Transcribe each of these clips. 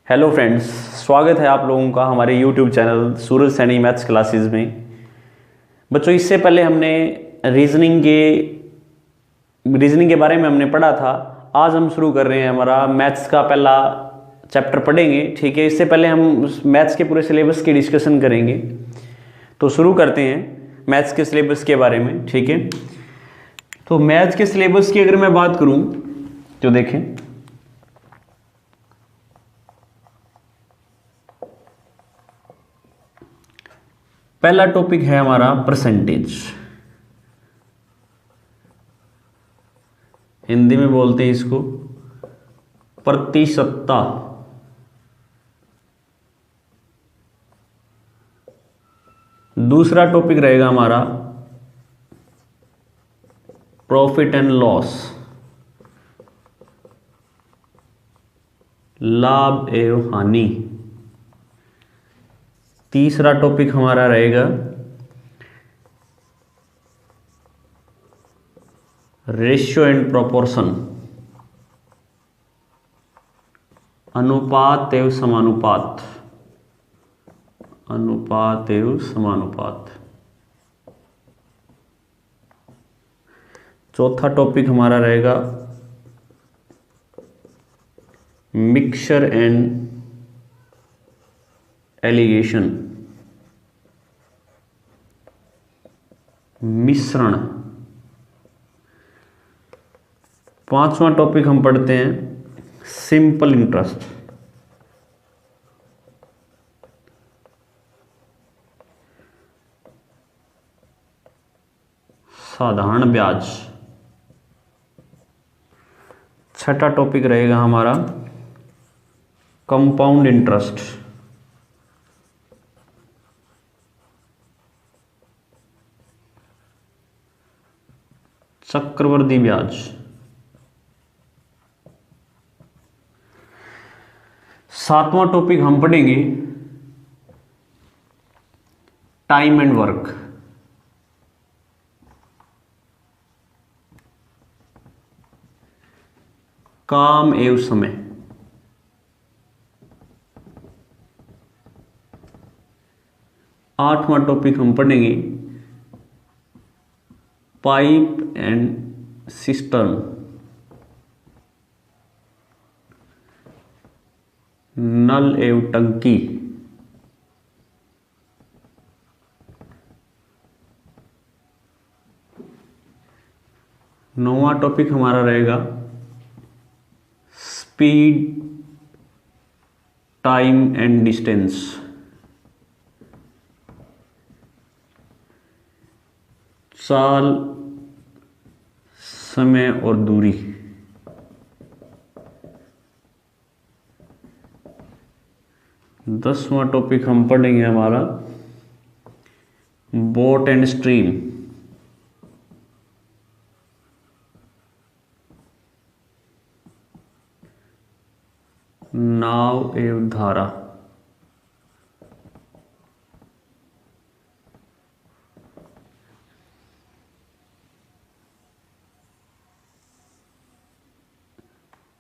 Hello friends, स्वागत है आप लोगों का हमारे यूट्यूब चैनल सूरज सैनी मैथ्स क्लासेस में। बच्चों, इससे पहले हमने रीजनिंग के बारे में हमने पढ़ा था। आज हम शुरू कर रहे हैं हमारा मैथ्स का पहला चैप्टर पढ़ेंगे। ठीक है, इससे पहले हम मैथ्स के पूरे सिलेबस की डिस्कशन करेंगे। तो शुरू करते हैं मैथ्स के सिलेबस के बारे में। ठीक है, तो मैथ्स के सिलेबस की अगर मैं बात करूं तो देखें, पहला टॉपिक है हमारा परसेंटेज। हिंदी में बोलते हैं इसको प्रतिशतता। दूसरा टॉपिक रहेगा हमारा प्रॉफिट एंड लॉस, लाभ एवं हानि। तीसरा टॉपिक हमारा रहेगा रेशियो एंड प्रोपोर्शन, अनुपात एवं समानुपात। अनुपात एवं समानुपात। चौथा टॉपिक हमारा रहेगा मिक्सचर एंड एलिगेशन, मिश्रण। पांचवा टॉपिक हम पढ़ते हैं सिंपल इंटरेस्ट। साधारण ब्याज। छठा टॉपिक रहेगा हमारा कंपाउंड इंटरेस्ट। चक्रवृद्धि ब्याज। सातवां टॉपिक हम पढ़ेंगे टाइम एंड वर्क। काम एवं समय। आठवां टॉपिक हम पढ़ेंगे पाइप एंड सिस्टर्न, नल एवं टंकी। नौवां टॉपिक हमारा रहेगा स्पीड, टाइम एंड डिस्टेंस। चाल, समय और दूरी। दसवां टॉपिक हम पढ़ेंगे हमारा बोट एंड स्ट्रीम, नाव एवं धारा।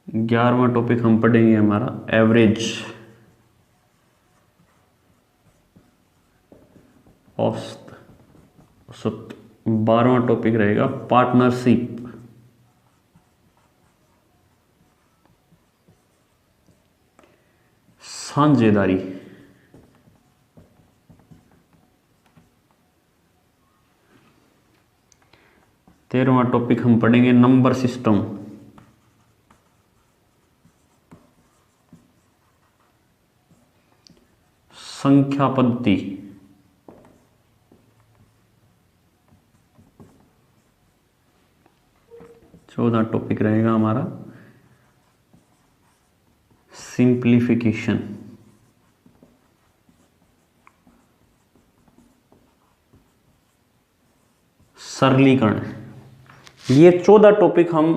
ग्यारहवां टॉपिक हम पढ़ेंगे हमारा एवरेज, औसत। 12वां टॉपिक रहेगा पार्टनरशिप, साझेदारी। 13वां टॉपिक हम पढ़ेंगे नंबर सिस्टम, संख्या पद्धति। 14वां टॉपिक रहेगा हमारा सिंप्लीफिकेशन, सरलीकरण। ये 14 टॉपिक हम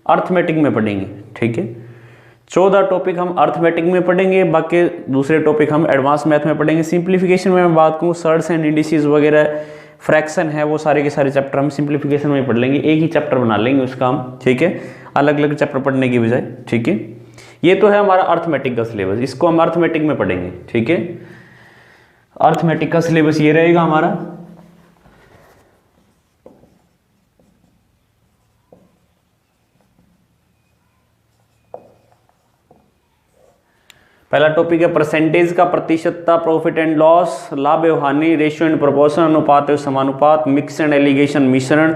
अर्थमेटिक में पढ़ेंगे। ठीक है, 14 टॉपिक हम अर्थमेटिक में पढ़ेंगे, बाकी दूसरे टॉपिक हम एडवांस मैथ में पढ़ेंगे। सिंप्लीफिकेशन में मैं बात करूँ, सर्ड्स एंड इंडिसेस वगैरह, फ्रैक्शन है, वो सारे के सारे चैप्टर हम सिंप्लीफिकेशन में पढ़ लेंगे। एक ही चैप्टर बना लेंगे उसका हम। ठीक है, अलग अलग चैप्टर पढ़ने की बजाय। ठीक है, ये तो है हमारा अर्थमेटिक का सिलेबस, इसको हम अर्थमेटिक में पढ़ेंगे, ठीक है। अर्थमेटिक का सिलेबस ये रहेगा हमारा। पहला टॉपिक है परसेंटेज का, प्रतिशतता, प्रॉफिट एंड लॉस, लाभ एवं हानि, रेशियो एंड प्रोपोर्शन, अनुपात एवं समानुपात, मिक्स एंड एलिगेशन मिश्रण,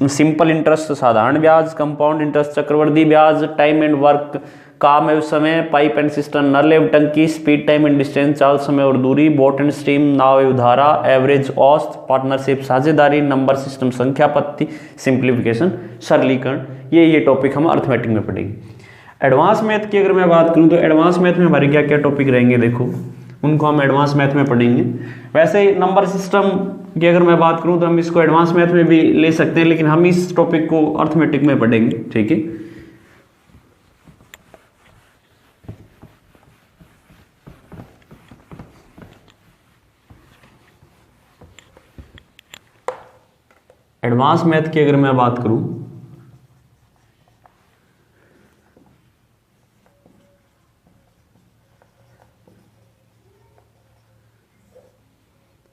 सिंपल इंटरेस्ट साधारण ब्याज, कंपाउंड इंटरेस्ट चक्रवर्ती ब्याज, टाइम एंड वर्क काम एवं समय, पाइप एंड सिस्टम, नल एवं टंकी, स्पीड टाइम एंड डिस्टेंस चाल समय और दूरी, बोट एंड स्ट्रीम नाव एवं धारा, एवरेज औसत, पार्टनरशिप साझेदारी, नंबर सिस्टम संख्या पत्ती, सिंप्लीफिकेशन सरलीकरण, ये टॉपिक हम अर्थमेटिक में पढ़ेंगे। एडवांस मैथ की अगर मैं बात करूं तो एडवांस मैथ में हमारे क्या क्या टॉपिक रहेंगे, देखो उनको हम एडवांस मैथ में पढ़ेंगे। वैसे नंबर सिस्टम की अगर मैं बात करूं तो हम इसको एडवांस मैथ में भी ले सकते हैं, लेकिन हम इस टॉपिक को अर्थमेटिक में पढ़ेंगे, ठीक है। एडवांस मैथ की अगर मैं बात करूं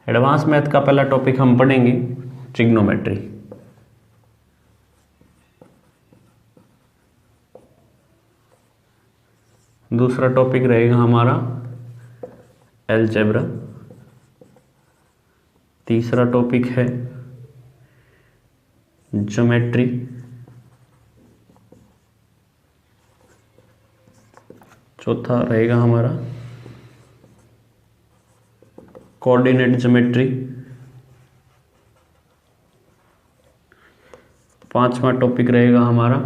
एडवांस मैथ का पहला टॉपिक हम पढ़ेंगे ट्रिग्नोमेट्री। दूसरा टॉपिक रहेगा हमारा अलजेब्रा। तीसरा टॉपिक है ज्योमेट्री। चौथा रहेगा हमारा कोऑर्डिनेट ज्योमेट्री। पांचवा टॉपिक रहेगा हमारा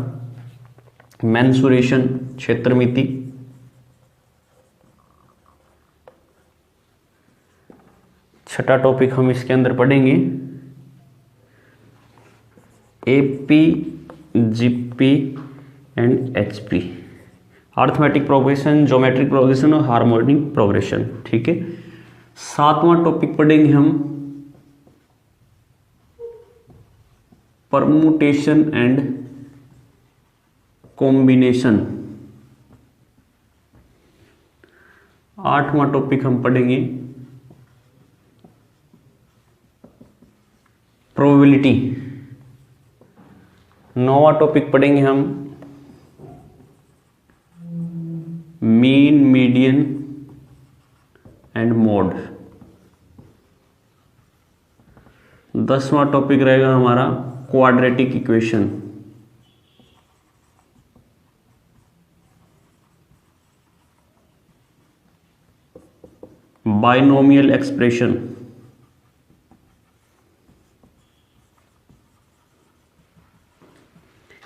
मेंसुरेशन, क्षेत्रमिति। छठा टॉपिक हम इसके अंदर पढ़ेंगे AP, GP and HP, arithmetic progression, geometric progression और हार्मोनिक प्रोग्रेशन, ठीक है। सातवां टॉपिक पढ़ेंगे हम परमुटेशन एंड कॉम्बिनेशन। आठवां टॉपिक हम पढ़ेंगे प्रोबेबिलिटी। नौवां टॉपिक पढ़ेंगे हम मीन, मीडियन एंड मोड। 10वां टॉपिक रहेगा हमारा क्वाड्रेटिक इक्वेशन। Binomial expression.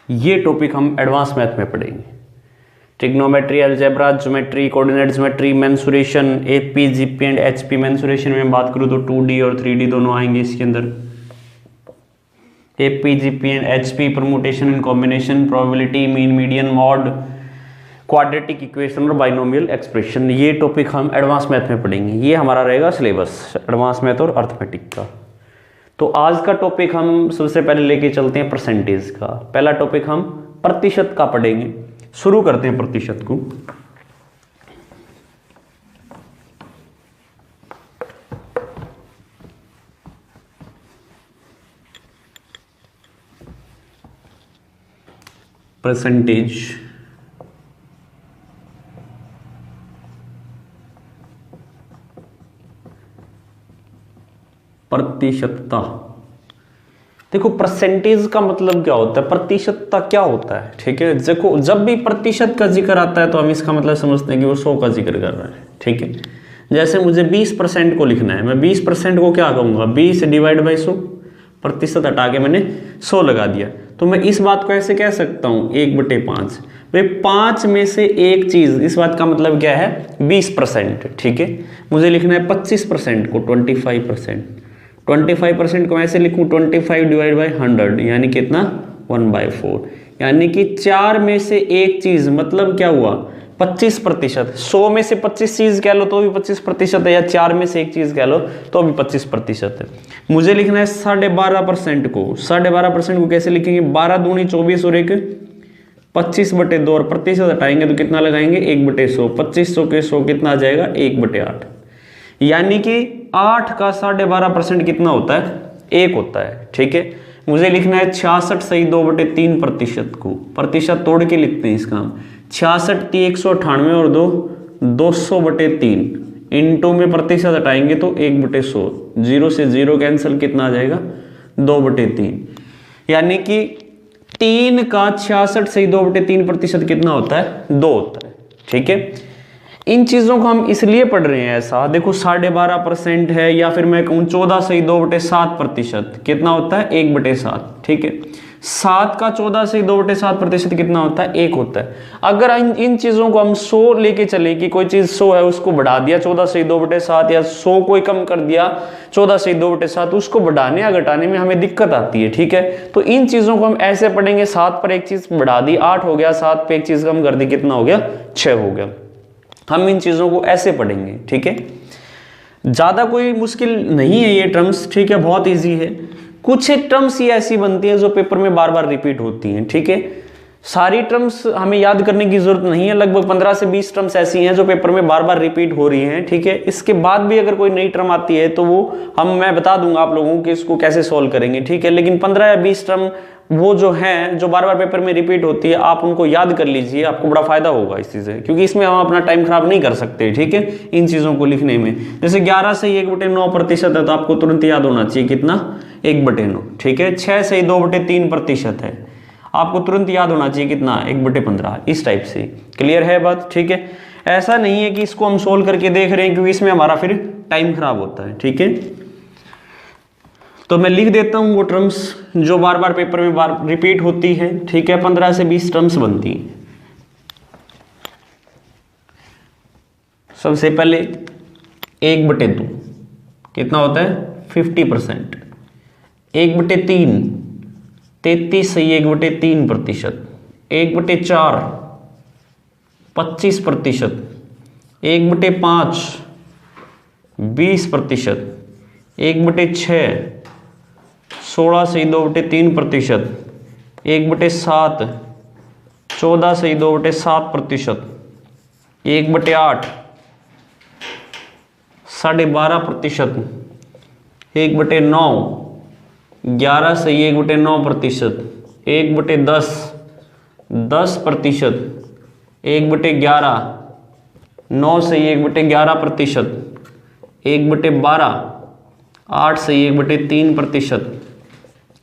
ये टॉपिक हम एडवांस मैथ में पढ़ेंगे। Trigonometry, algebra, geometry, coordinate geometry, mensuration, AP, GP and HP. Mensuration में बात करूं तो 2D और 3D दोनों आएंगे इसके अंदर। AP, GP and HP, permutation and combination, probability, mean, median, mod, quadratic equation और बाइनोमियल एक्सप्रेशन। ये टॉपिक हम एडवांस मैथ में पढ़ेंगे। ये हमारा रहेगा सिलेबस एडवांस मैथ और अर्थमेटिक का। तो आज का टॉपिक हम सबसे पहले लेके चलते हैं परसेंटेज का। पहला टॉपिक हम प्रतिशत का पढ़ेंगे। शुरू करते हैं प्रतिशत को। परसेंटेज प्रतिशतता। देखो परसेंटेज का मतलब क्या होता है, प्रतिशतता क्या होता है, ठीक है। देखो जब भी प्रतिशत का जिक्र आता है तो हम इसका मतलब समझते हैं कि वो 100 का जिक्र कर रहा है, ठीक है। जैसे मुझे 20% को लिखना है, मैं 20% को क्या कहूँगा, 20 डिवाइड बाई 100, प्रतिशत हटा के मैंने 100 लगा दिया। तो मैं इस बात को ऐसे कह सकता हूँ 1/5। भाई 5 में से एक चीज़, इस बात का मतलब क्या है 20%, ठीक है। मुझे लिखना है 25% को 25%। 25% को ऐसे लिखूँ 25 डिवाइड बाई 100 यानी कितना 1/4। यानी कि 4 में से एक चीज़ मतलब क्या हुआ 25%। 100 में से 25 चीज़ कह लो तो भी 25% है, या 4 में से एक चीज़ कह लो तो भी 25% है। मुझे लिखना है 12.5% को। 12.5% को कैसे लिखेंगे, 12 दूनी 24 और 1 25/2 और प्रतिशत हटाएंगे तो कितना लगाएंगे 1/100। 2500 के 100 कितना आ जाएगा 1/8, यानी कि 8 का 12.5% कितना होता है 1 होता है। ठीक है, मुझे लिखना है 66 सही 2/3 प्रतिशत को, प्रतिशत तोड़ के लिखते हैं इसका हम। 66 × 198 और 2 200/3 इंटू में प्रतिशत हटाएंगे तो 1/100, 0 से 0 कैंसिल, कितना आ जाएगा 2/3, यानी कि 3 का 66 सही 2/3 प्रतिशत कितना होता है 2 होता है। ठीक है, इन चीजों को हम इसलिए पढ़ रहे हैं ऐसा, देखो 12.5% है, या फिर मैं कहूँ 14 सही 2/7 प्रतिशत कितना होता है 1/7। ठीक है, 7 का 14 सही 2/7 प्रतिशत कितना होता है 1 होता है। अगर इन चीजों को हम 100 लेके चले कि कोई चीज 100 है उसको बढ़ा दिया 14 सही 2/7, या 100 कोई कम कर दिया 14 सही 2/7, उसको बढ़ाने या घटाने में हमें दिक्कत आती है। ठीक है, तो इन चीजों को हम ऐसे पढ़ेंगे, 7 पर एक चीज बढ़ा दी 8 हो गया, 7 पे एक चीज कम कर दी कितना हो गया 6 हो गया। हम इन चीजों को ऐसे पढ़ेंगे। ठीक है, ज्यादा कोई मुश्किल नहीं है ये टर्म्स। ठीक है, बहुत इजी है। कुछ एक टर्म्स ही ऐसी बनती है जो पेपर में बार बार रिपीट होती हैं। ठीक है, सारी टर्म्स हमें याद करने की जरूरत नहीं है, लगभग 15 से 20 टर्म्स ऐसी हैं जो पेपर में बार बार रिपीट हो रही हैं। ठीक है, इसके बाद भी अगर कोई नई टर्म आती है तो वो मैं बता दूंगा आप लोगों को इसको कैसे सॉल्व करेंगे। ठीक है, लेकिन 15 या 20 टर्म वो जो हैं जो बार बार पेपर में रिपीट होती है, आप उनको याद कर लीजिए, आपको बड़ा फायदा होगा इस चीज़ से, क्योंकि इसमें हम अपना टाइम खराब नहीं कर सकते। ठीक है, इन चीज़ों को लिखने में, जैसे 11 सही 1/9 प्रतिशत है तो आपको तुरंत याद होना चाहिए कितना 1/9। ठीक है, 6 सही 2/3 प्रतिशत है, आपको तुरंत याद होना चाहिए कितना 1/15। इस टाइप से क्लियर है बात। ठीक है, ऐसा नहीं है कि इसको हम सोल्व करके देख रहे हैं, क्योंकि इसमें हमारा फिर टाइम खराब होता है। ठीक है, तो मैं लिख देता हूं वो टर्म्स जो बार बार पेपर में बार रिपीट होती है। ठीक है, 15 से 20 टर्म्स बनती हैं। सबसे पहले 1/2 कितना होता है 50%। 1/3 33 सही 1/3 प्रतिशत। 1/4 25%। 1/5 20%। 1/6 16 सही 2/3 प्रतिशत। 1/7 14 सही 2/7 प्रतिशत। 1/8 12.5%। 1/9 11 सही 1/9 प्रतिशत। 1/10 10%। 1/11 9 सही 1/11 प्रतिशत। 1/12 8 सही 1/3 प्रतिशत।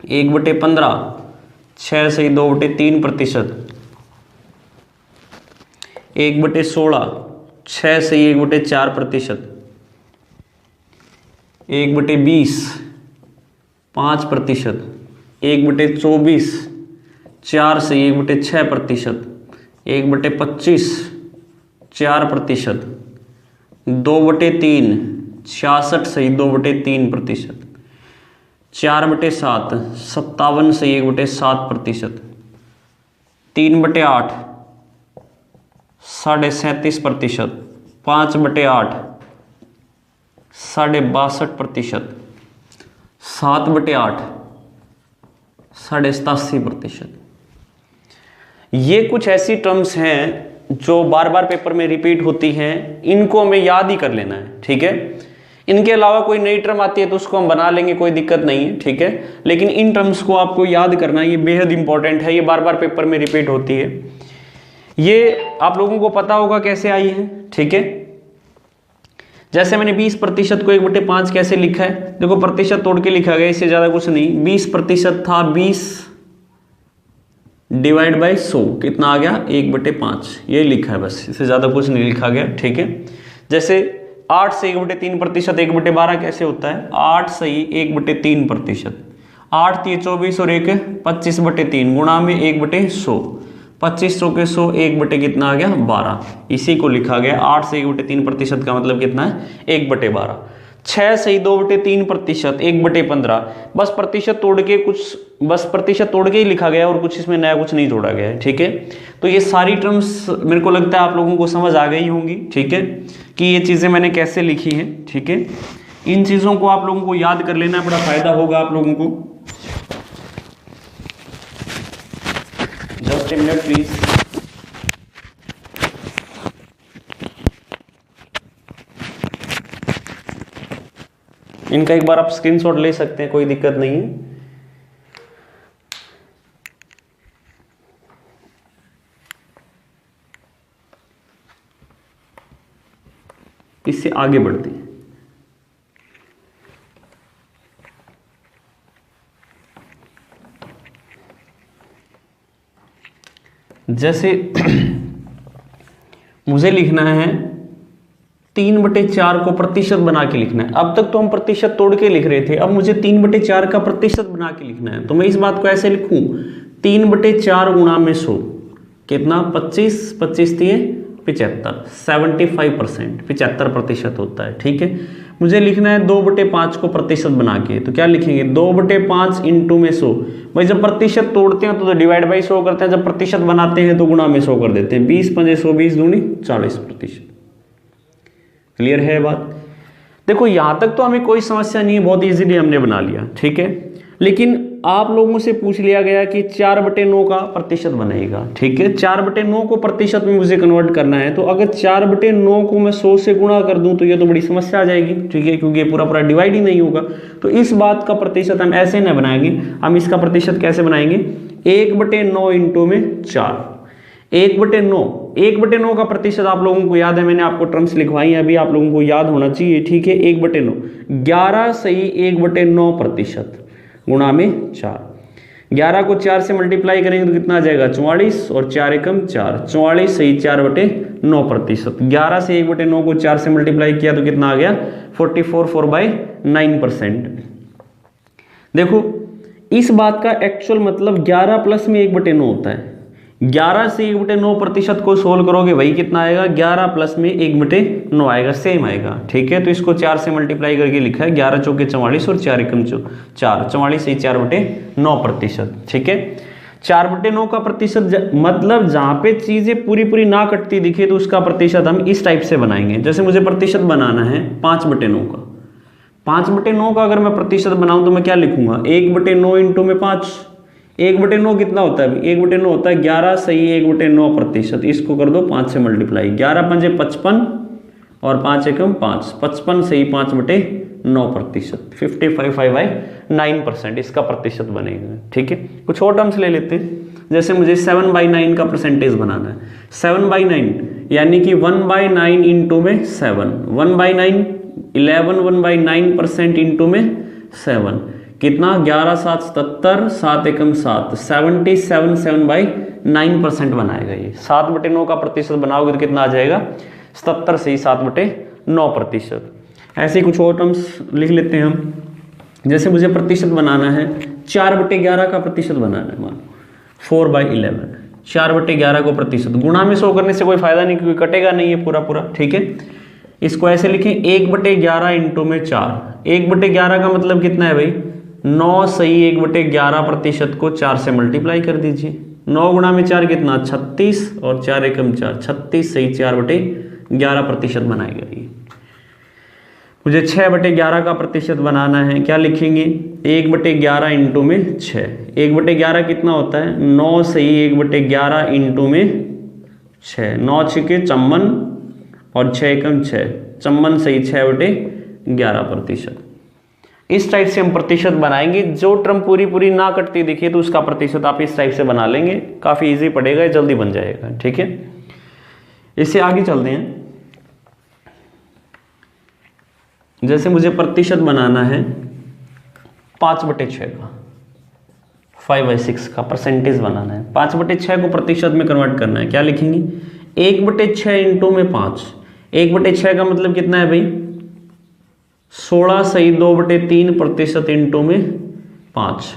1/15 6 सही 2/3 प्रतिशत। 1/16 6 सही 1/4 प्रतिशत। 1/20 5%। 1/24 4 सही 1/6 प्रतिशत। 1/25 4%। 2/3 66 सही 2/3 प्रतिशत। 4/7 57 सही 1/7 प्रतिशत। 3/8 37.5%। 5/8 62.5%। 7/8 87.5%। ये कुछ ऐसी टर्म्स हैं जो बार बार पेपर में रिपीट होती हैं, इनको हमें याद ही कर लेना है। ठीक है, इनके अलावा कोई नई टर्म आती है तो उसको हम बना लेंगे, कोई दिक्कत नहीं है। ठीक है, लेकिन इन टर्म्स को आपको याद करना, ये बेहद इंपॉर्टेंट है, ये बार बार पेपर में रिपीट होती है। ये आप लोगों को पता होगा कैसे आई है। ठीक है, जैसे मैंने 20% को 1/5 कैसे लिखा है, देखो प्रतिशत तोड़ के लिखा गया, इससे ज्यादा कुछ नहीं। 20% था 20 डिवाइड बाई 100 कितना आ गया 1/5, ये लिखा है बस, इससे ज्यादा कुछ नहीं लिखा गया। ठीक है, जैसे 8 से 1/3 प्रतिशत 1/12 कैसे होता है 8 सही 1/3 प्रतिशत। 8 3 24 और 1 25/3 गुणा में 1/100। 2500 के 100 1 कितना आ गया 12, इसी को लिखा गया 8 से 1/3 प्रतिशत का मतलब कितना है 1/12। 6 सही 2/3 प्रतिशत 1/15, बस प्रतिशत तोड़ के ही लिखा गया और कुछ इसमें नया कुछ नहीं जोड़ा गया है। ठीक है, तो ये सारी टर्म्स मेरे को लगता है आप लोगों को समझ आ गई होंगी। ठीक है, कि ये चीजें मैंने कैसे लिखी हैं। ठीक है, इन चीजों को आप लोगों को याद कर लेना, बड़ा फायदा होगा आप लोगों को। Just just a minute please. इनका एक बार आप स्क्रीनशॉट ले सकते हैं, कोई दिक्कत नहीं है। इससे आगे बढ़ते हैं। जैसे मुझे लिखना है 3/4 को प्रतिशत बना के लिखना है। अब तक तो हम प्रतिशत तोड़ के लिख रहे थे, अब मुझे 3/4 का प्रतिशत बना के लिखना है। तो मैं इस बात को ऐसे लिखूं 3/4 गुणा में 100 कितना 25, 25 दिए 75, 75%, 75% होता है। ठीक है, मुझे लिखना है 2/5 को प्रतिशत बना के, तो क्या लिखेंगे 2/5 इंटू में 100। भाई जब प्रतिशत तोड़ते हैं तो डिवाइड बाई 100 करते हैं, जब प्रतिशत बनाते हैं तो गुणा में 100 कर देते हैं। 20 पंजे 100, 20 दूनी 40%। क्लियर है बात? देखो यहां तक तो हमें कोई समस्या नहीं है, बहुत इजीली हमने बना लिया। ठीक है, लेकिन आप लोगों से पूछ लिया गया कि 4/9 का प्रतिशत बनेगा। ठीक है, 4/9 को प्रतिशत में मुझे कन्वर्ट करना है, तो अगर 4/9 को मैं 100 से गुणा कर दूं तो ये तो बड़ी समस्या आ जाएगी। ठीक है, क्योंकि ये पूरा पूरा डिवाइड ही नहीं होगा। तो इस बात का प्रतिशत हम ऐसे न बनाएंगे, हम इसका प्रतिशत कैसे बनाएंगे 1/9 इंटू में 4। 1/9, 1/9 का प्रतिशत आप लोगों को याद है, मैंने आपको टर्म्स लिखवाई है, अभी आप लोगों को याद होना चाहिए। ठीक है, 1/9 11 सही 1/9% गुणा में 4। 11 को 4 से मल्टीप्लाई करेंगे तो कितना आ जाएगा 44, और 4 एकम 4, 44 सही 4/9%। 11 से 1/9 को 4 से मल्टीप्लाई किया तो कितना आ गया 44, 4/9%। देखो इस बात का एक्चुअल मतलब 11 प्लस में 1/9 होता है। 11 से 1/9% को सोल्व करोगे वही कितना आएगा 11 प्लस में 1/9 आएगा, सेम आएगा। ठीक है, तो इसको 4 से मल्टीप्लाई करके लिखा है 11 चौके 44 और 4 एकम 4, 44 से 4/9%। ठीक है, 4/9 का प्रतिशत मतलब जहां पे चीजें पूरी पूरी ना कटती दिखे तो उसका प्रतिशत हम इस टाइप से बनाएंगे। जैसे मुझे प्रतिशत बनाना है 5/9 का, 5/9 का अगर मैं प्रतिशत बनाऊं तो मैं क्या लिखूंगा 1/9 इंटू में 5। 1/9 कितना होता है 1/9 होता है 11 सही 1/9%। इसको कर दो 5 से मल्टीप्लाई, 11 पंजे 55 और 5 एकम 5, 55 सही 5/9%, 55/9% इसका प्रतिशत बनेगा। ठीक है, कुछ और टर्म्स ले लेते हैं। जैसे मुझे 7/9 का परसेंटेज बनाना है, 7/9 यानी कि 1/9 इंटू में 7, 1/9 11, 1/9% इंटू में 7 कितना 11 7 77, 7 एकम 7, 77 7/9% बनाएगा ये। 7/9 का प्रतिशत बनाओगे तो कितना आ जाएगा 77 से ही 7/9%। ऐसे ही कुछ और टर्म्स लिख लेते हैं हम। जैसे मुझे प्रतिशत बनाना है 4/11 का प्रतिशत बनाना है, मान 4/11, 4/11 को प्रतिशत गुणा में 100 करने से कोई फायदा नहीं क्योंकि कटेगा नहीं है पूरा पूरा। ठीक है, इसको ऐसे लिखें 1/11 इंटू में 4। 1/11 का मतलब कितना है भाई 9 सही 1/11% को 4 से मल्टीप्लाई कर दीजिए। 9 गुणा में 4 कितना 36 और 4 एकम 4, 36 सही 4/11% बनाएगा ये। मुझे 6/11 का प्रतिशत बनाना है, क्या लिखेंगे 1/11 इंटू में 6। 1/11 कितना होता है 9 सही 1/11 इंटू में 6, 9 छके 54 और 6 एकम 6, 54 सही 6/11%। इस टाइप से हम प्रतिशत बनाएंगे। जो टर्म पूरी पूरी ना कटती दिखे तो उसका प्रतिशत आप इस टाइप से बना लेंगे, काफी इजी पड़ेगा, जल्दी बन जाएगा। ठीक है, इससे आगे चलते हैं। जैसे मुझे प्रतिशत बनाना है 5/6 का, 5/6 का परसेंटेज बनाना है। 5/6 को प्रतिशत में कन्वर्ट करना है, क्या लिखेंगे 1/6 इंटू में 5। 1/6 का मतलब कितना है भाई 16 सही 2/3% इंटू में 5।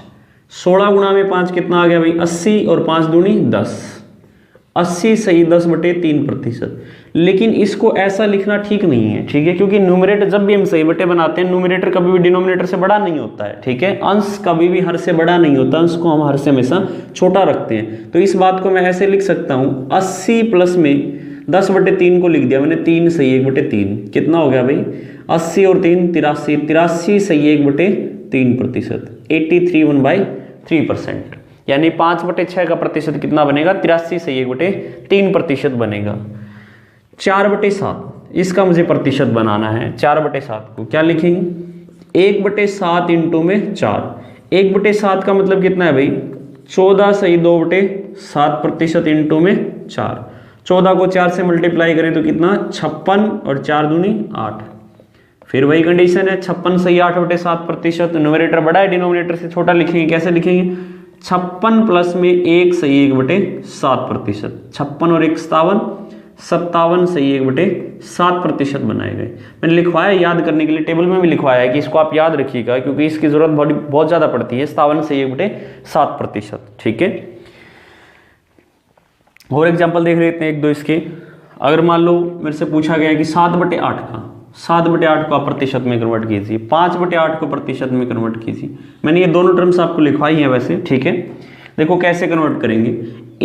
16 गुणा में 5 कितना आ गया भाई 80 और 5 दूनी 10, 80 सही 10/3%। लेकिन इसको ऐसा लिखना ठीक नहीं है। ठीक है, क्योंकि न्यूमरेटर जब भी हम सही बटे बनाते हैं न्यूमरेटर कभी भी डिनोमिनेटर से बड़ा नहीं होता है। ठीक है, अंश कभी भी हर से बड़ा नहीं होता, अंश को हम हर से हमेशा छोटा रखते हैं। तो इस बात को मैं ऐसे लिख सकता हूँ 80 प्लस में 10/3 को लिख दिया मैंने 3 सही 1/3, कितना हो गया भाई 80 और 3 83, 83 सही 1/3%, 83 1/3%। यानी 5/6 का प्रतिशत कितना बनेगा, 83 सही 1/3% बनेगा। 4/7 इसका मुझे प्रतिशत बनाना है। 4/7 को क्या लिखेंगे, 1/7 इंटू में 4। 1/7 का मतलब कितना है भाई, 14 सही 2/7% इंटू में 4। 14 को 4 से मल्टीप्लाई करें तो कितना, 56 और 4 दूनी 8। फिर वही कंडीशन है, 56 सही 8/7%। न्यूमरेटर बड़ा है, डिनोमिनेटर से छोटा लिखेंगे। कैसे लिखेंगे, 56 प्लस में 1 सही 1/7%। 56 और 1 57, 57 सही 1/7% बनाए गए। मैंने लिखवाया याद करने के लिए, टेबल में भी लिखवाया है कि इसको आप याद रखिएगा क्योंकि इसकी जरूरत बहुत ज्यादा पड़ती है। 57 सही 1/7%। ठीक है, और एग्जाम्पल देख लेते हैं एक दो इसके। अगर मान लो मेरे से पूछा गया कि 7/8 को आप प्रतिशत में कन्वर्ट कीजिए, 5/8 को प्रतिशत में कन्वर्ट कीजिए। मैंने ये दोनों टर्म्स आपको लिखवाई हैं वैसे। ठीक है, देखो कैसे कन्वर्ट करेंगे।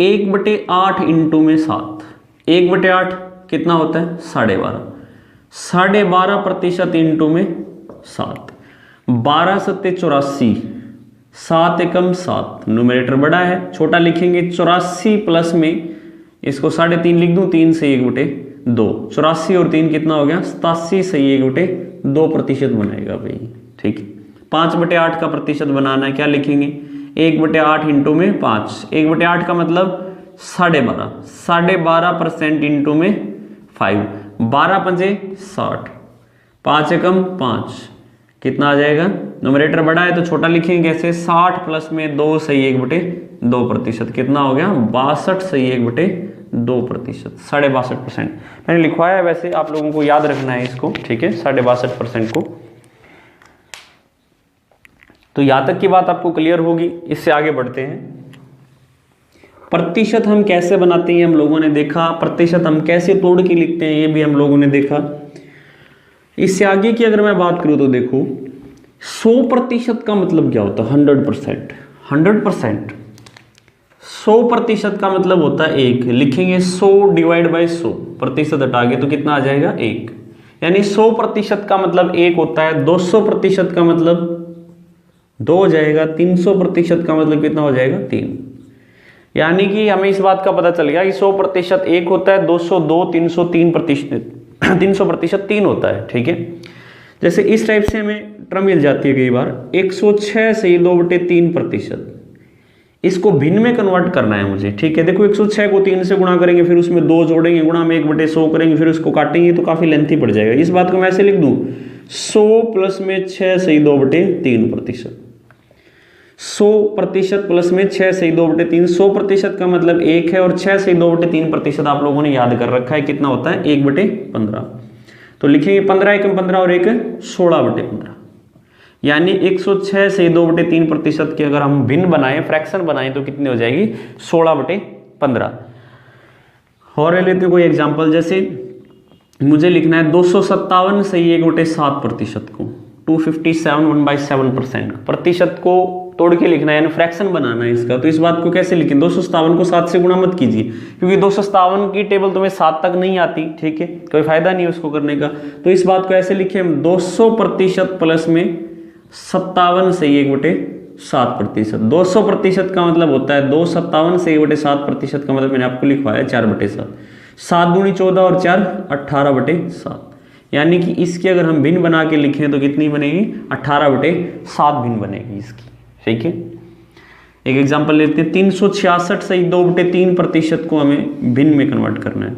1/8 इंटू में 7, 1/8 कितना होता है, 12.5। 12.5% इंटू में 7, 12 सत्ते 84, 7 एकम 7। न्यूमरेटर बड़ा है, छोटा लिखेंगे। 84 प्लस में इसको 3.5 लिख दूं, 3 से 1/2। 84 और 3 कितना हो गया, 87 सही 1/2% बनेगा भाई। ठीक है, 5/8 का प्रतिशत बनाना है, क्या लिखेंगे, 1/8 इंटू में 5। 1/8 का मतलब 12.5, 12.5% इंटू में 5। 12 पंजे 60, 5 एकम 5, कितना आ जाएगा। न्यूमरेटर बड़ा है तो छोटा लिखेंगे कैसे, 60 प्लस में 2 सही 1/2%, कितना हो गया, 62 सही 1/2%, 62.5%। मैंने लिखवाया है वैसे, आप लोगों को याद रखना है इसको। ठीक है, 62.5% को। तो यहां तक की बात आपको क्लियर होगी। इससे आगे बढ़ते हैं। प्रतिशत हम कैसे बनाते हैं हम लोगों ने देखा, प्रतिशत हम कैसे तोड़ के लिखते हैं ये भी हम लोगों ने देखा। इससे आगे की अगर मैं बात करूं तो देखो, 100% का मतलब क्या होता है, 100%। 100%, 100% का मतलब होता है 1। लिखेंगे 100 डिवाइड बाई 100, प्रतिशत हटा के तो कितना आ जाएगा, 1। यानी 100% का मतलब 1 होता है। 200% का मतलब 2 हो जाएगा। 300% का मतलब कितना हो जाएगा, 3। यानी कि हमें इस बात का पता चल गया कि 100% 1 होता है, 200 2, 300 3%, 300% 3 होता है। ठीक है, जैसे इस टाइप से हमें टर्म मिल जाती है कई बार। 106 सही 2/3%। इसको भिन्न में कन्वर्ट करना है मुझे। ठीक है, देखो 106 को 3 से गुणा करेंगे, फिर उसमें 2 जोड़ेंगे, गुणा में 1/100 करेंगे, फिर उसको काटेंगे तो काफी लेंथी पड़ जाएगा। इस बात को मैं ऐसे लिख दूं, 100 प्लस में 6 सही 2/3%। 100% प्लस में 6 सही 2/3। 100% का मतलब 1 है और 6 सही 2/3% आप लोगों ने याद कर रखा है, कितना होता है, 1/15। तो लिखेंगे 15 एकम 15 और 1 16/15। यानी 106 से 2/3% की अगर हम भिन्न बनाएं, फ्रैक्शन बनाएं तो कितनी हो जाएगी, 16/15। और लेते हैं कोई एग्जांपल। जैसे मुझे लिखना है 257 सही 1/7% को, 257 1/7%। प्रतिशत को तोड़ के लिखना है, यानी फ्रैक्शन बनाना है इसका। तो इस बात को कैसे लिखें, 257 को 7 से गुणा मत कीजिए क्योंकि 257 की टेबल तुम्हें 7 तक नहीं आती। ठीक है, कोई फायदा नहीं है उसको करने का। तो इस बात को ऐसे लिखें हम, 200% प्लस में 57 से 1/7%। 200% का मतलब होता है 257 से 1/7% का मतलब मैंने आपको लिखवाया 4/7। 7 दूनी 14 और 4 18/7। यानी कि इसकी अगर हम भिन्न बना के लिखें तो कितनी बनेगी, 18/7 भिन्न बनेगी इसकी। ठीक है, एक एग्जांपल लेते हैं। 366 सही 2/3% को हमें भिन्न में कन्वर्ट करना है।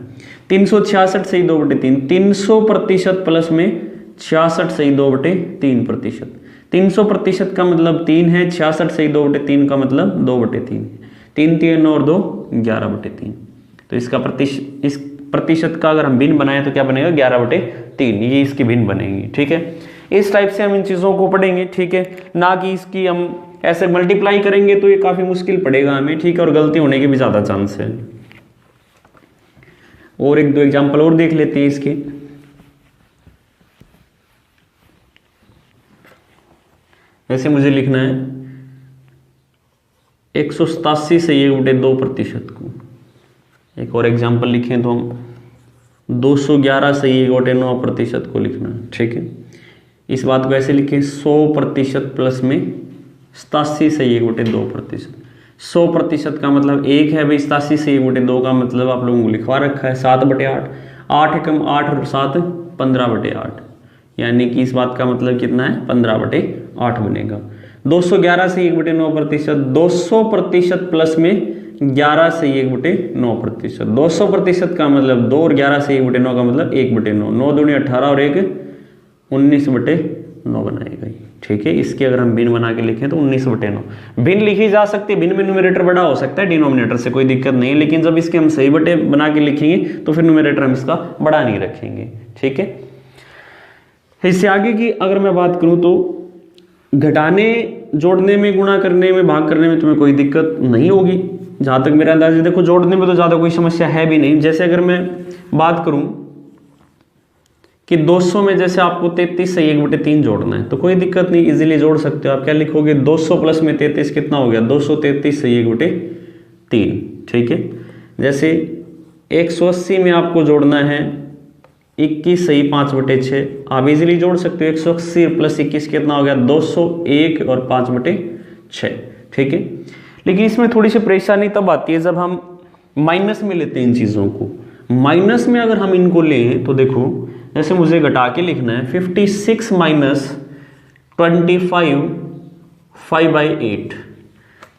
366 सही 2/3, 300% प्लस में 66 सही 2/3%। 300% का मतलब 3 है, 66 सही 2/3 का मतलब 2/3। 3 3 और 2 11/3। तो इसका इस प्रतिशत का अगर हम भिन्न बनाए तो क्या बनेगा, 11/3। ये इसकी भिन्न बनेगी। ठीक है, इस टाइप से हम इन चीज़ों को पढ़ेंगे। ठीक है, ना कि इसकी हम ऐसे मल्टीप्लाई करेंगे तो ये काफ़ी मुश्किल पड़ेगा हमें। ठीक है, और गलती होने के भी ज़्यादा चांस है। और एक दो एग्जाम्पल और देख लेते हैं इसके। वैसे मुझे लिखना है 187 से 1/2% को। एक और एग्जाम्पल लिखें तो हम 211 से 1/9% को लिखना है। ठीक है, इस बात को ऐसे लिखें 100% प्लस में 87 से 1/2%। 100% का मतलब 1 है भाई, 87 से 1/2 का मतलब आप लोगों को लिखवा रखा है 7/8। 8 एकम 8 और 7 15/8, यानी कि इस बात का मतलब कितना है 15/8 बनेगा। 211 से 1/9%, 200% प्लस में 11 से 1/9%। 200% का मतलब 2 और 11 से 1/9 का मतलब 1/9। 9 दूनी 18 और 1 19/9 बनाएगा। ठीक है, इसके अगर हम भिन्न बना के लिखें तो 19/9 भिन्न लिखी जा सकती है। भिन्न में न्यूमरेटर बड़ा हो सकता है डिनोमिनेटर से, कोई दिक्कत नहीं है, लेकिन जब इसके हम सही बटे बना के लिखेंगे तो फिर न्यूमरेटर हम इसका बड़ा नहीं रखेंगे। ठीक है, इससे आगे की अगर मैं बात करूं तो घटाने, जोड़ने में, गुणा करने में, भाग करने में तुम्हें कोई दिक्कत नहीं होगी जहां तक मेरा अंदाजा। देखो जोड़ने में तो ज्यादा कोई समस्या है भी नहीं। जैसे अगर मैं बात करूं कि 200 में जैसे आपको 33 से 1/3 जोड़ना है तो कोई दिक्कत नहीं, इजीली जोड़ सकते हो। आप क्या लिखोगे 200 प्लस में 33 कितना हो गया 233 से 1/3। ठीक है, जैसे 180 में आपको जोड़ना है 21 सही 5/6, आप इजीली जोड़ सकते हो। 180 प्लस 21 कितना हो गया 201 और 5/6। ठीक है, लेकिन इसमें थोड़ी सी परेशानी तब आती है जब हम माइनस में लेते हैं इन चीज़ों को। माइनस में अगर हम इनको लें तो देखो, जैसे मुझे घटा के लिखना है 56 माइनस 25 5/8,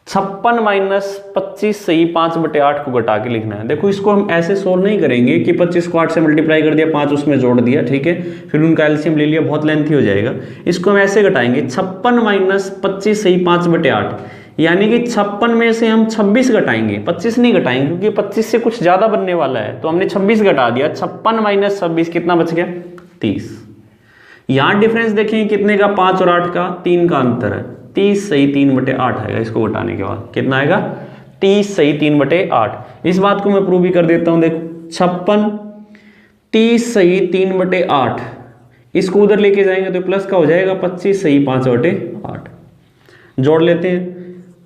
56 माइनस 25 से ही 5/8 को घटा के लिखना है। देखो इसको हम ऐसे सोल्व नहीं करेंगे कि 25 को 8 से मल्टीप्लाई कर दिया, 5 उसमें जोड़ दिया, ठीक है, फिर उनका एलसीएम ले लिया, बहुत लेंथी हो जाएगा। इसको हम ऐसे घटाएंगे 56 माइनस 25 से ही 5/8, यानी कि 56 में से हम 26 घटाएंगे, 25 नहीं घटाएंगे क्योंकि 25 से कुछ ज्यादा बनने वाला है, तो हमने 26 घटा दिया। 56 माइनस 26 कितना बच गया 30। यहां डिफरेंस देखें कितने का, 5 और 8 का, 3 का अंतर है। 30 सही 3/8 आएगा इसको घटाने के बाद। कितना आएगा 30 सही 3/8। इस बात को मैं प्रूव भी कर देता हूं। देखो 56 30 सही 3/8, इसको उधर लेके जाएंगे तो प्लस का हो जाएगा 25 सही 5/8। जोड़ लेते हैं,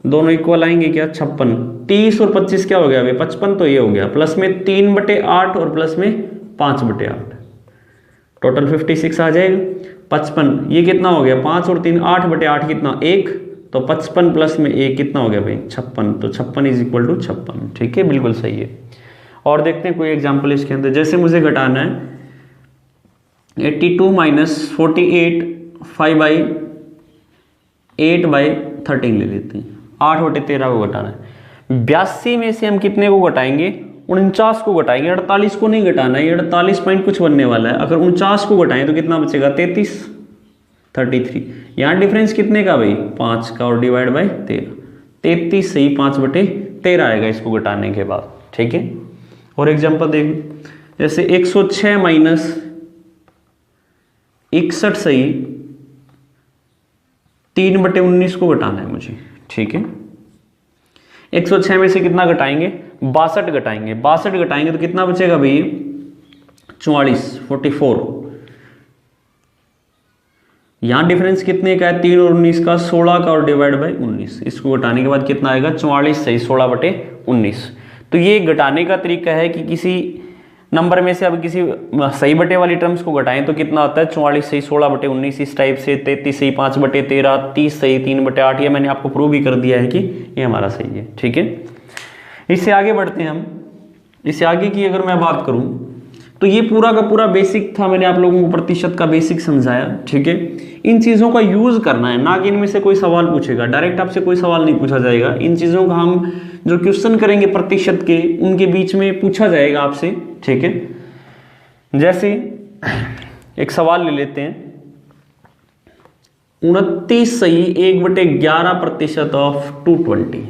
दोनों इक्वल आएंगे क्या 56। 30 और 25 क्या हो गया अभी 55, तो ये हो गया प्लस में 3/8 और प्लस में 5/8, टोटल 56 आ जाएगा। 55 ये कितना हो गया 5 और 3 8/8 कितना 1, तो 55 प्लस में 1 कितना हो गया भाई 56, तो 56 इज इक्वल टू 56। ठीक है, बिल्कुल सही है। और देखते हैं कोई एग्जाम्पल इसके अंदर। जैसे मुझे घटाना है 82 माइनस 48 5/8/13 ले लेते हैं। 8/13 को घटाना है। 82 में से हम कितने को घटाएंगे 49 को घटाएंगे, 48 को नहीं घटाना है, ये 48 पॉइंट कुछ बनने वाला है। अगर 49 को घटाएं तो कितना बचेगा 33। यहाँ डिफरेंस कितने का भाई 5 का, और डिवाइड बाय 13, 33 से ही 5/13 आएगा इसको घटाने के बाद। ठीक है, और एग्जांपल देखो, जैसे 106 माइनस 61 से ही 3/19 को घटाना है मुझे। ठीक है, 106 में से कितना घटाएंगे 62 घटाएंगे। 62 घटाएंगे तो कितना बचेगा भाई 44। यहां डिफरेंस कितने का है 3 और 19 का, 16 का, और डिवाइड बाय 19। इसको घटाने के बाद कितना आएगा 44 सही 16/19। तो ये घटाने का तरीका है कि किसी नंबर में से अब किसी सही बटे वाली टर्म्स को घटाएं तो कितना आता है 44 सही 16/19 इस टाइप से, 33 सही 5/13, 30 सही 3/8। ये मैंने आपको प्रूव भी कर दिया है कि ये हमारा सही है। ठीक है, इससे आगे बढ़ते हैं हम। इससे आगे की अगर मैं बात करूं तो ये पूरा का पूरा बेसिक था, मैंने आप लोगों को प्रतिशत का बेसिक समझाया। ठीक है, इन चीज़ों का यूज़ करना है, ना कि इनमें से कोई सवाल पूछेगा, डायरेक्ट आपसे कोई सवाल नहीं पूछा जाएगा। इन चीज़ों का हम जो क्वेश्चन करेंगे प्रतिशत के, उनके बीच में पूछा जाएगा आपसे। ठीक है, जैसे एक सवाल ले लेते हैं 29 सही 1/11% ऑफ 220।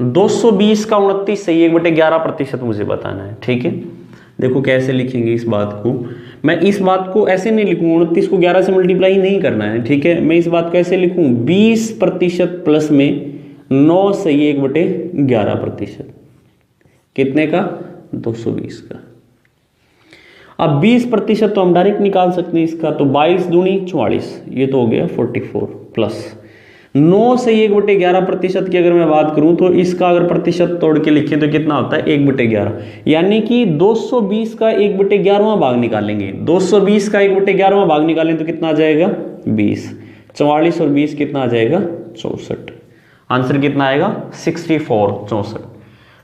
220 का 29 सही 1/11% मुझे बताना है। ठीक है, देखो कैसे लिखेंगे इस बात को। मैं इस बात को ऐसे नहीं लिखूंगा 29 को 11 से मल्टीप्लाई नहीं करना है। ठीक है, मैं इस बात को ऐसे लिखूं 20% प्लस में 9 सही 1/11%। कितने का 220 का। अब 20% तो हम डायरेक्ट निकाल सकते हैं इसका, तो 22 दूनी 44, ये तो हो गया 44 प्लस 9 से 1/11% की अगर मैं बात करूं तो इसका अगर प्रतिशत तोड़ के लिखें तो कितना होता है 1/11, यानी कि 220 का 1/11वां भाग निकालेंगे। 220 का 1/11वां भाग निकालें तो कितना आ जाएगा 20। 44 और 20 कितना आ जाएगा 64। आंसर कितना आएगा 64।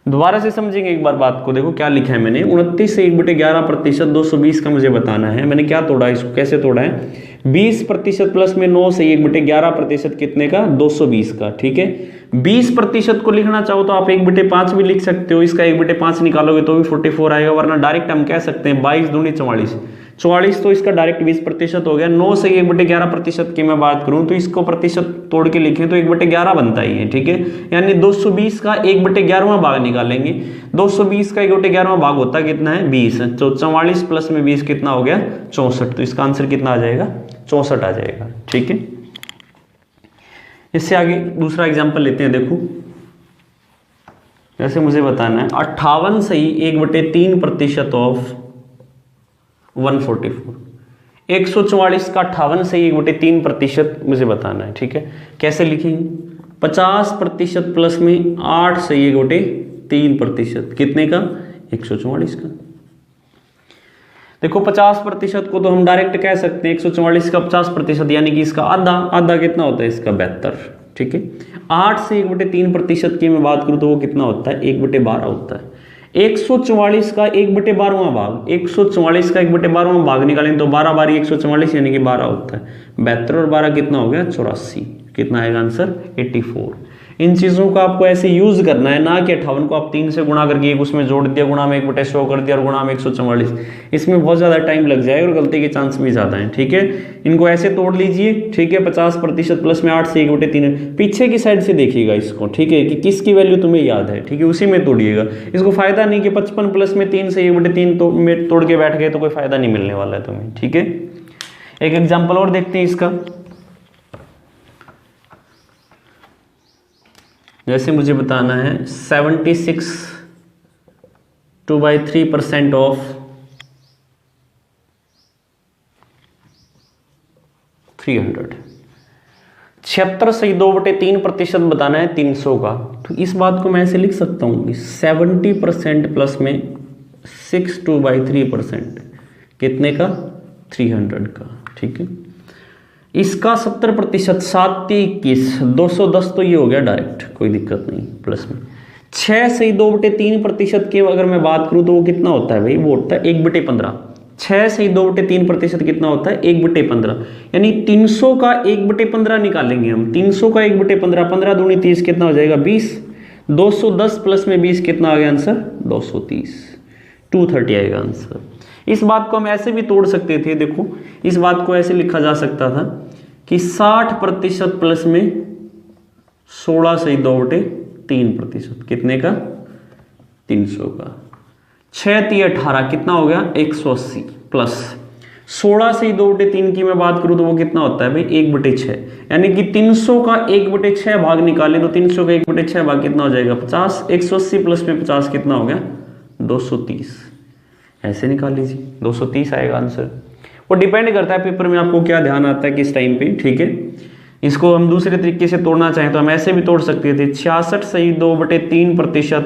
दोबारा से समझेंगे एक बार बात को, देखो क्या लिखा है मैंने, 29 से 1/11% 220 का मुझे बताना है। मैंने क्या तोड़ा, इसको कैसे तोड़ा है, 20% प्लस में 9 से 1/11% कितने का, 220 का। ठीक है, 20% को लिखना चाहो तो आप 1/5 भी लिख सकते हो, इसका 1/5 निकालोगे तो भी 44 आएगा, वरना डायरेक्ट हम कह सकते हैं 22 दूनी 44, 44 तो इसका डायरेक्ट 20% हो गया। 9 से 1/11% की मैं बात करूं तो इसको प्रतिशत तोड़ के लिखें तो 1/11 बनता ही है। ठीक है, यानी 220 का 1/11वां भाग निकालेंगे, 220 का 1/11वां भाग होता है कितना है, 20। तो 44 प्लस में 20 कितना हो गया, 64। तो इसका आंसर कितना आ जाएगा, 64 आ जाएगा। ठीक है, इससे आगे दूसरा एग्जाम्पल लेते हैं। देखो जैसे मुझे बताना है 58 सही 1/3% ऑफ 144, 144 का 58 से 1/3% मुझे बताना है। ठीक है, कैसे लिखेंगे, 50% प्लस में 8 से 1/3% कितने का, 144 का। देखो 50% को तो हम डायरेक्ट कह सकते हैं 144 का 50%, यानी कि इसका आधा, आधा कितना होता है इसका, 72। ठीक है, 8 से 1/3% की मैं बात करूं तो वो कितना होता है, 1/12 होता है। 144 का 1/12वां भाग, 144 का 1/12वां भाग निकालें तो 12 बारी 144 यानी कि 12 होता है। 72 और 12 कितना हो गया, 84। कितना आएगा आंसर, 84। इन चीज़ों को आपको ऐसे यूज करना है, ना कि 58 को आप 3 से गुणा करके एक उसमें जोड़ दिया, गुणा में 1/100 कर दिया और गुणा में 144, इसमें बहुत ज़्यादा टाइम लग जाएगा और गलती के चांस भी ज़्यादा हैं। ठीक है, इनको ऐसे तोड़ लीजिए। ठीक है, 50% प्लस में 8 से 1/3, पीछे की साइड से देखिएगा इसको। ठीक है, कि किसकी वैल्यू तुम्हें याद है, ठीक है, उसी में तोड़िएगा। इसको फायदा नहीं कि 55 प्लस में 3 से 1/3 तो में तोड़ के बैठ गए तो कोई फायदा नहीं मिलने वाला है तुम्हें। ठीक है, एक एग्जाम्पल और देखते हैं इसका। जैसे मुझे बताना है 76 2/3% ऑफ 300, 76 से 2/3% बताना है 300 का। तो इस बात को मैं ऐसे लिख सकता हूँ 70% प्लस में 6 2/3% कितने का, 300 का। ठीक है, इसका 70%, 7 21, 210 तो ये हो गया डायरेक्ट, कोई दिक्कत नहीं। प्लस में 6 से 2/3% की अगर मैं बात करूं तो वो कितना होता है भाई, वो होता है 1/15। 6 से 2/3% कितना होता है, 1/15, यानी 300 का 1/15 निकालेंगे हम। 300 का 1/15, 15 दूनी 30 कितना हो जाएगा, 20। 210 प्लस में 20 कितना आ गया आंसर, 230, 230 आएगा आंसर। इस बात को हम ऐसे भी तोड़ सकते थे। देखो इस बात को ऐसे लिखा जा सकता था कि 60% प्लस में 16 से 2/3% कितने का, 300 का। 6 3 18 कितना हो गया, 180 प्लस 16 से 2/3 की मैं बात करूं तो वो कितना होता है भाई, 1/6, यानी कि 300 का 1/6 भाग निकाले तो 300 का 1/6 भाग कितना हो जाएगा, 50। 180 प्लस में 50 कितना हो गया, 230। ऐसे निकाल लीजिए, 230 आएगा आंसर। वो डिपेंड करता है पेपर में आपको क्या ध्यान आता है किस टाइम पे। ठीक है, इसको हम दूसरे तरीके से तोड़ना चाहें तो हम ऐसे भी तोड़ सकते थे, 66 से 2/3%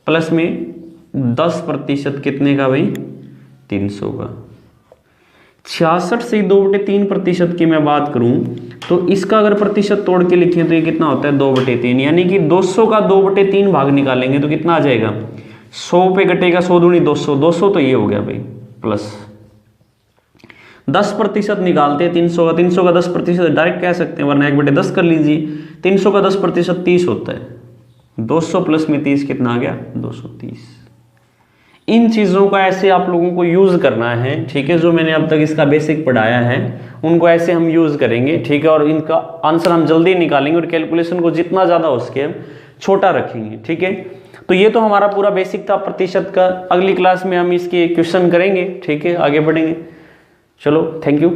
प्लस में 10% कितने का भाई, 300 का। 66 से 2/3% की मैं बात करूं तो इसका अगर प्रतिशत तोड़ के लिखें तो ये कितना होता है, 2/3, यानी कि 200 का 2/3 भाग निकालेंगे तो कितना आ जाएगा, 100 पे कटेगा 100 दूनी 200, 200 तो ये हो गया भाई, प्लस 10% निकालते हैं 300 का, 300 का 10% डायरेक्ट कह सकते हैं, वरना 1/10 कर लीजिए। 300 का 10% 30 होता है, 200 प्लस में 30 कितना आ गया, 230। इन चीज़ों का ऐसे आप लोगों को यूज़ करना है। ठीक है, जो मैंने अब तक इसका बेसिक पढ़ाया है उनको ऐसे हम यूज़ करेंगे। ठीक है, और इनका आंसर हम जल्दी निकालेंगे और कैलकुलेशन को जितना ज़्यादा हो सके छोटा रखेंगे। ठीक है, तो ये तो हमारा पूरा बेसिक था प्रतिशत का। अगली क्लास में हम इसके क्वेश्चन करेंगे। ठीक है, आगे बढ़ेंगे। चलो, थैंक यू।